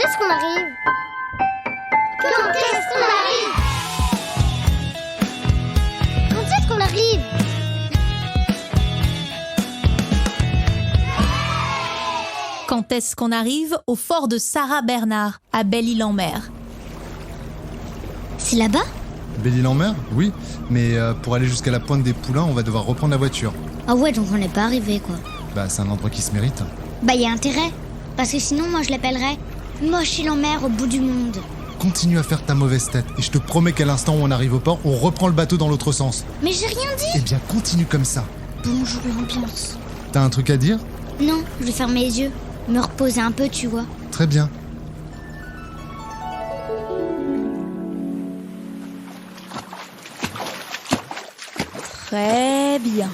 est-ce qu'on arrive? Quand est-ce qu'on arrive? Quand est-ce qu'on arrive? Quand est-ce qu'on arrive au fort de Sarah Bernard, à Belle-Île-en-Mer? C'est là-bas? Belle-Île-en-Mer? Oui, mais pour aller jusqu'à la pointe des Poulains, on va devoir reprendre la voiture. Ah ouais, donc on n'est pas arrivé, quoi. Bah, c'est un endroit qui se mérite. Bah, y a intérêt. Parce que sinon, moi, je l'appellerais Moche-Île-en-Mer au bout du monde. Continue à faire ta mauvaise tête, et je te promets qu'à l'instant où on arrive au port, on reprend le bateau dans l'autre sens. Mais j'ai rien dit. Eh bien, continue comme ça. Bonjour, l'ambiance. T'as un truc à dire? Non, je vais fermer les yeux. Me reposer un peu, tu vois. Très bien. Très bien.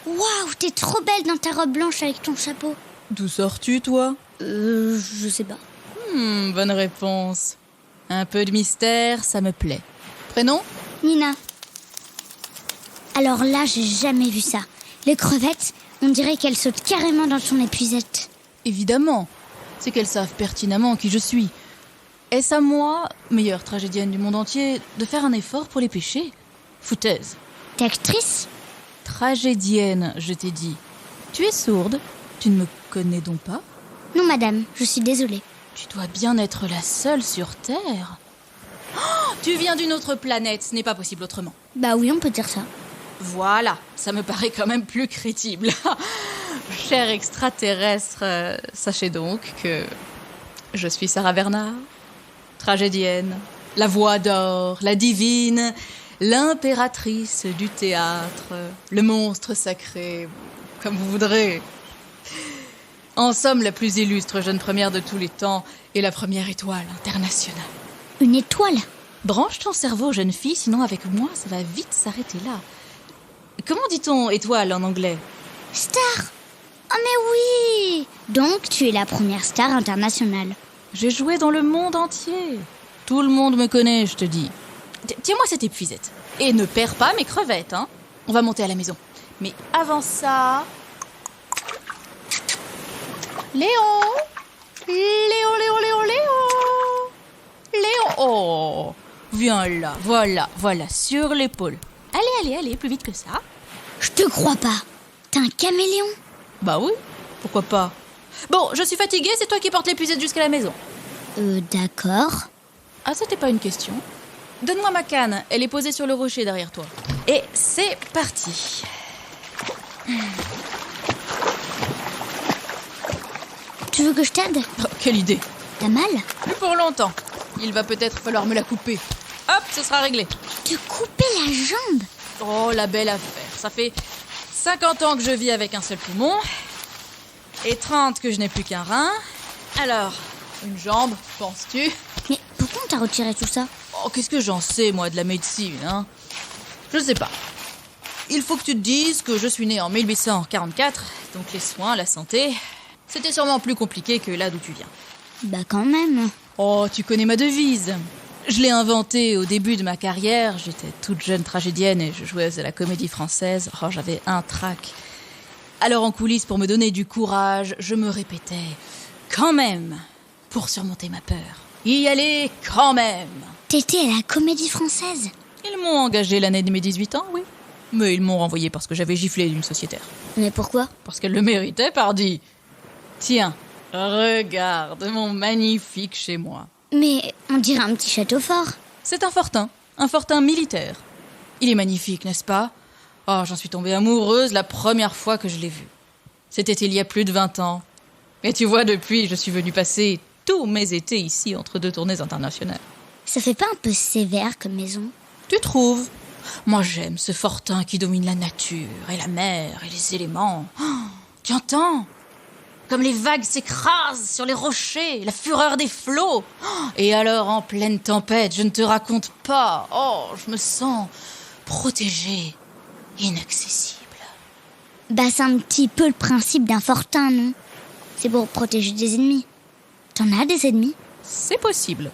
Waouh, t'es trop belle dans ta robe blanche avec ton chapeau. D'où sors-tu, toi? Je sais pas. Bonne réponse. Un peu de mystère, ça me plaît. Prénom? Nina. Alors là, j'ai jamais vu ça. Les crevettes, on dirait qu'elles sautent carrément dans ton épuisette. Évidemment, c'est qu'elles savent pertinemment qui je suis. Est-ce à moi, meilleure tragédienne du monde entier, de faire un effort pour les pêcher? Foutaise. T'es actrice? Tragédienne, je t'ai dit. Tu es sourde? Tu ne me connais donc pas? Non, madame, je suis désolée. Tu dois bien être la seule sur Terre. Oh, tu viens d'une autre planète, ce n'est pas possible autrement. Bah oui, on peut dire ça. Voilà, ça me paraît quand même plus crédible. Cher extraterrestre, sachez donc que je suis Sarah Bernard, tragédienne, la voix d'or, la divine, l'impératrice du théâtre, le monstre sacré, comme vous voudrez. En somme, la plus illustre jeune première de tous les temps et la première étoile internationale. Une étoile? Branche ton cerveau, jeune fille, sinon avec moi, ça va vite s'arrêter là. Comment dit-on étoile en anglais? Star? Oh mais oui! Donc tu es la première star internationale. J'ai joué dans le monde entier. Tout le monde me connaît, je te dis. Tiens-moi cette épuisette. Et ne perds pas mes crevettes, hein. On va monter à la maison. Mais avant ça... Léon! Léon! Oh! Viens là, voilà, sur l'épaule. Allez, plus vite que ça. Je te crois pas. T'es un caméléon? Bah oui, pourquoi pas. Bon, je suis fatiguée, c'est toi qui portes l'épuisette jusqu'à la maison. D'accord. Ah, c'était pas une question. Donne-moi ma canne, elle est posée sur le rocher derrière toi. Et c'est parti. Tu veux que je t'aide? Oh, quelle idée. T'as mal? Plus pour longtemps. Il va peut-être falloir me la couper. Hop, ce sera réglé. Te couper la jambe? Oh, la belle affaire. Ça fait 50 ans que je vis avec un seul poumon. Et 30 que je n'ai plus qu'un rein. Alors, une jambe, penses-tu? Mais pourquoi on t'a retiré tout ça? Oh, qu'est-ce que j'en sais, moi, de la médecine, hein? Je sais pas. Il faut que tu te dises que je suis née en 1844, donc les soins, la santé, c'était sûrement plus compliqué que là d'où tu viens. Bah quand même. Oh, tu connais ma devise. Je l'ai inventée au début de ma carrière. J'étais toute jeune tragédienne et je jouais à la Comédie Française. Oh, j'avais un trac. Alors en coulisses, pour me donner du courage, je me répétais « quand même » pour surmonter ma peur. Y aller quand même. T'étais à la Comédie Française? Ils m'ont engagé l'année de mes 18 ans, oui. Mais ils m'ont renvoyé parce que j'avais giflé une sociétaire. Mais pourquoi? Parce qu'elle le méritait, pardi. Tiens, regarde mon magnifique chez moi. Mais on dirait un petit château fort. C'est un fortin militaire. Il est magnifique, n'est-ce pas? Oh, j'en suis tombée amoureuse la première fois que je l'ai vu. C'était il y a plus de 20 ans. Et tu vois, depuis, je suis venue passer tous mes étés ici entre deux tournées internationales. Ça fait pas un peu sévère comme maison? Tu trouves? Moi, j'aime ce fortin qui domine la nature et la mer et les éléments. Oh, tu entends? Comme les vagues s'écrasent sur les rochers, la fureur des flots. Oh, et alors, en pleine tempête, je ne te raconte pas. Oh, je me sens protégée, inaccessible. Bah c'est un petit peu le principe d'un fortin, non? C'est pour protéger des ennemis. T'en as des ennemis? C'est possible.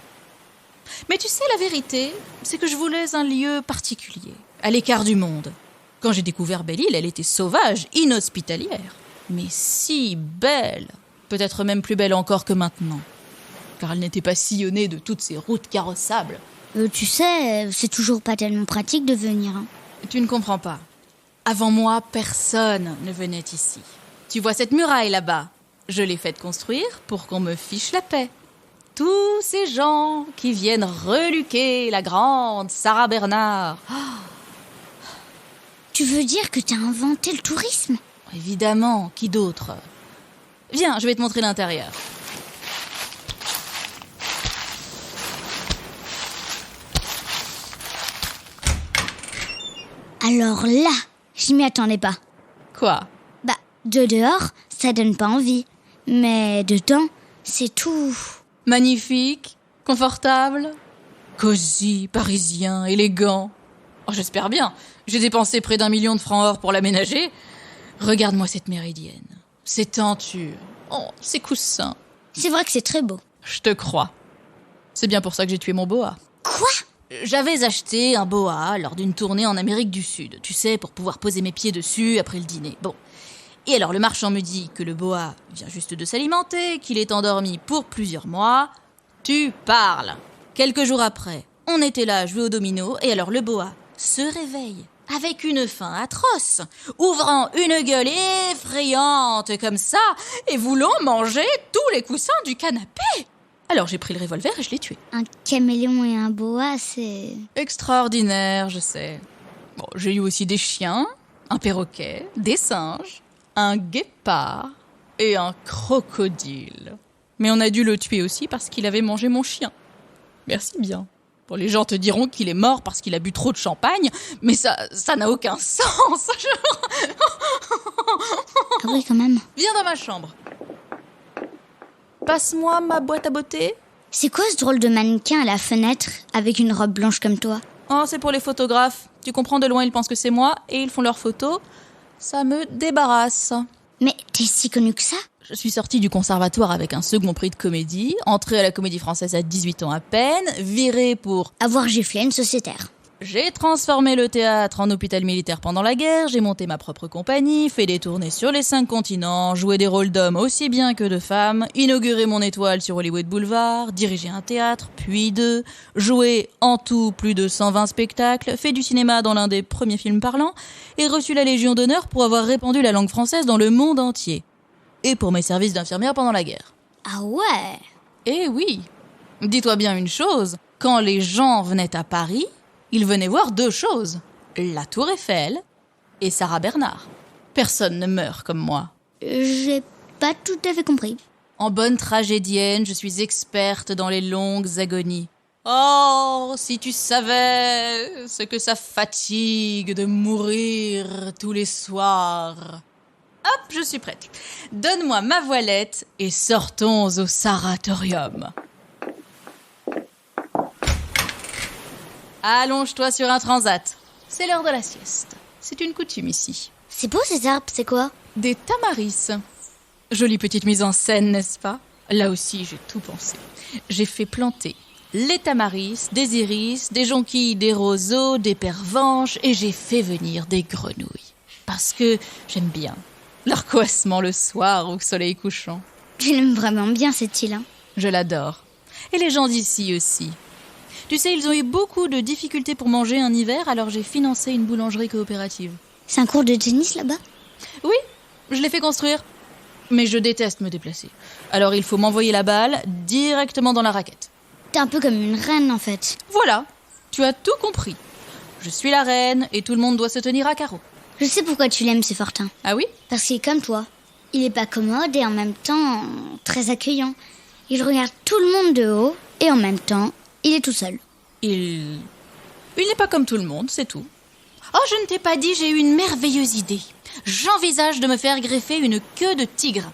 Mais tu sais, la vérité, c'est que je voulais un lieu particulier, à l'écart du monde. Quand j'ai découvert Belle-Île, elle était sauvage, inhospitalière. Mais si belle, peut-être même plus belle encore que maintenant. car elle n'était pas sillonnée de toutes ces routes carrossables. Tu sais, c'est toujours pas tellement pratique de venir. Hein. Tu ne comprends pas. Avant moi, personne ne venait ici. Tu vois cette muraille là-bas? Je l'ai faite construire pour qu'on me fiche la paix. Tous ces gens qui viennent reluquer la grande Sarah Bernard. Tu veux dire que t'as inventé le tourisme? Évidemment, qui d'autre? Viens, je vais te montrer l'intérieur. Alors là, je m'y attendais pas. Quoi? Bah, de dehors, ça donne pas envie. Mais dedans, c'est tout. Magnifique, confortable, cosy, parisien, élégant. Oh, j'espère bien. J'ai dépensé près d'1 million de francs or pour l'aménager. Regarde-moi cette méridienne, ces tentures, oh, ces coussins. C'est vrai que c'est très beau. Je te crois. C'est bien pour ça que j'ai tué mon boa. Quoi? J'avais acheté un boa lors d'une tournée en Amérique du Sud, tu sais, pour pouvoir poser mes pieds dessus après le dîner. Bon. Et alors le marchand me dit que le boa vient juste de s'alimenter, qu'il est endormi pour plusieurs mois. Tu parles. Quelques jours après, on était là à jouer au domino, et alors le boa se réveille avec une faim atroce, ouvrant une gueule effrayante comme ça, et voulant manger tous les coussins du canapé. Alors j'ai pris le revolver et je l'ai tué. Un caméléon et un boa, c'est... Extraordinaire, je sais. Bon, j'ai eu aussi des chiens, un perroquet, des singes, un guépard et un crocodile. Mais on a dû le tuer aussi parce qu'il avait mangé mon chien. Merci bien. Bon, les gens te diront qu'il est mort parce qu'il a bu trop de champagne, mais ça n'a aucun sens. Ah oui, quand même. Viens dans ma chambre. Passe-moi ma boîte à beauté. C'est quoi ce drôle de mannequin à la fenêtre avec une robe blanche comme toi? Oh, c'est pour les photographes. Tu comprends, de loin, ils pensent que c'est moi et ils font leurs photos. Ça me débarrasse. Mais t'es si connu que ça? Je suis sortie du conservatoire avec un second prix de comédie, entrée à la Comédie Française à 18 ans à peine, virée pour... Avoir giflé une sociétaire. J'ai transformé le théâtre en hôpital militaire pendant la guerre, j'ai monté ma propre compagnie, fait des tournées sur les 5 continents, joué des rôles d'hommes aussi bien que de femmes, inauguré mon étoile sur Hollywood Boulevard, dirigé un théâtre, puis 2, joué en tout plus de 120 spectacles, fait du cinéma dans l'un des premiers films parlants, et reçu la Légion d'honneur pour avoir répandu la langue française dans le monde entier. Et pour mes services d'infirmière pendant la guerre. Ah ouais? Eh oui. Dis-toi bien une chose, quand les gens venaient à Paris, ils venaient voir 2 choses. La Tour Eiffel et Sarah Bernard. Personne ne meurt comme moi. J'ai pas tout à fait compris. En bonne tragédienne, je suis experte dans les longues agonies. Oh, si tu savais ce que ça fatigue de mourir tous les soirs. Hop, je suis prête. Donne-moi ma voilette et sortons au sanatorium. Allonge-toi sur un transat. C'est l'heure de la sieste. C'est une coutume ici. C'est beau ces arbres, c'est quoi? Des tamaris. Jolie petite mise en scène, n'est-ce pas? Là aussi, j'ai tout pensé. J'ai fait planter les tamaris, des iris, des jonquilles, des roseaux, des pervenches, et j'ai fait venir des grenouilles. Parce que j'aime bien leur coassement le soir au soleil couchant. Tu l'aimes vraiment bien cette île, hein? Je l'adore. Et les gens d'ici aussi. Tu sais, ils ont eu beaucoup de difficultés pour manger un hiver, alors j'ai financé une boulangerie coopérative. C'est un cours de tennis là-bas? Oui, je l'ai fait construire. Mais je déteste me déplacer. Alors il faut m'envoyer la balle directement dans la raquette. T'es un peu comme une reine en fait. Voilà, tu as tout compris. Je suis la reine et tout le monde doit se tenir à carreau. Je sais pourquoi tu l'aimes ce Fortin. Ah oui? Parce qu'il est comme toi. Il est pas commode et en même temps très accueillant. Il regarde tout le monde de haut et en même temps, il est tout seul. Il n'est pas comme tout le monde, c'est tout. Oh, je ne t'ai pas dit, j'ai eu une merveilleuse idée. J'envisage de me faire greffer une queue de tigre.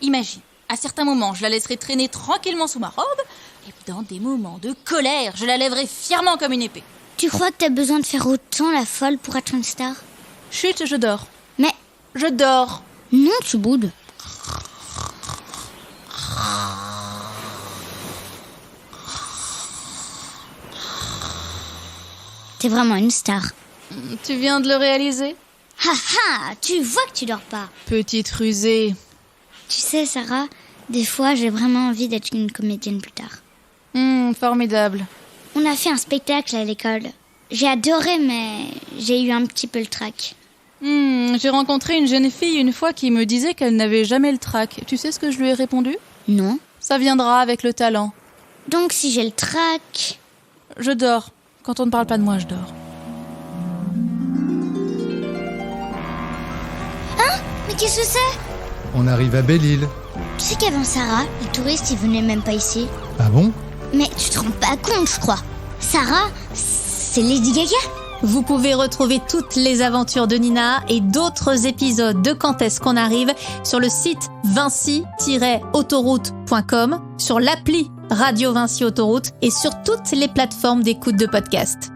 Imagine, à certains moments, je la laisserai traîner tranquillement sous ma robe, et dans des moments de colère, je la lèverai fièrement comme une épée. Tu crois que t'as besoin de faire autant la folle pour être une star? Chut, je dors. Mais Je dors. non, tu boudes. T'es vraiment une star. Tu viens de le réaliser? Ha ha, tu vois que tu dors pas. Petite rusée. Tu sais, Sarah, Des fois, j'ai vraiment envie d'être une comédienne plus tard. Formidable. On a fait un spectacle à l'école. J'ai adoré, mais j'ai eu un petit peu le trac. J'ai rencontré une jeune fille une fois qui me disait qu'elle n'avait jamais le trac. Tu sais ce que je lui ai répondu ? Non. Ça viendra avec le talent. Donc si j'ai le trac... Je dors. Quand on ne parle pas de moi, je dors. Mais qu'est-ce que c'est ? On arrive à Belle-Île. Tu sais qu'avant Sarah, les touristes, ils venaient même pas ici. Ah bon ? Mais tu te rends pas compte, je crois. Sarah, c'est Lady Gaga. Vous pouvez retrouver toutes les aventures de Nina et d'autres épisodes de Quand est-ce qu'on arrive sur le site vinci-autoroute.com, sur l'appli Radio Vinci Autoroute et sur toutes les plateformes d'écoute de podcast.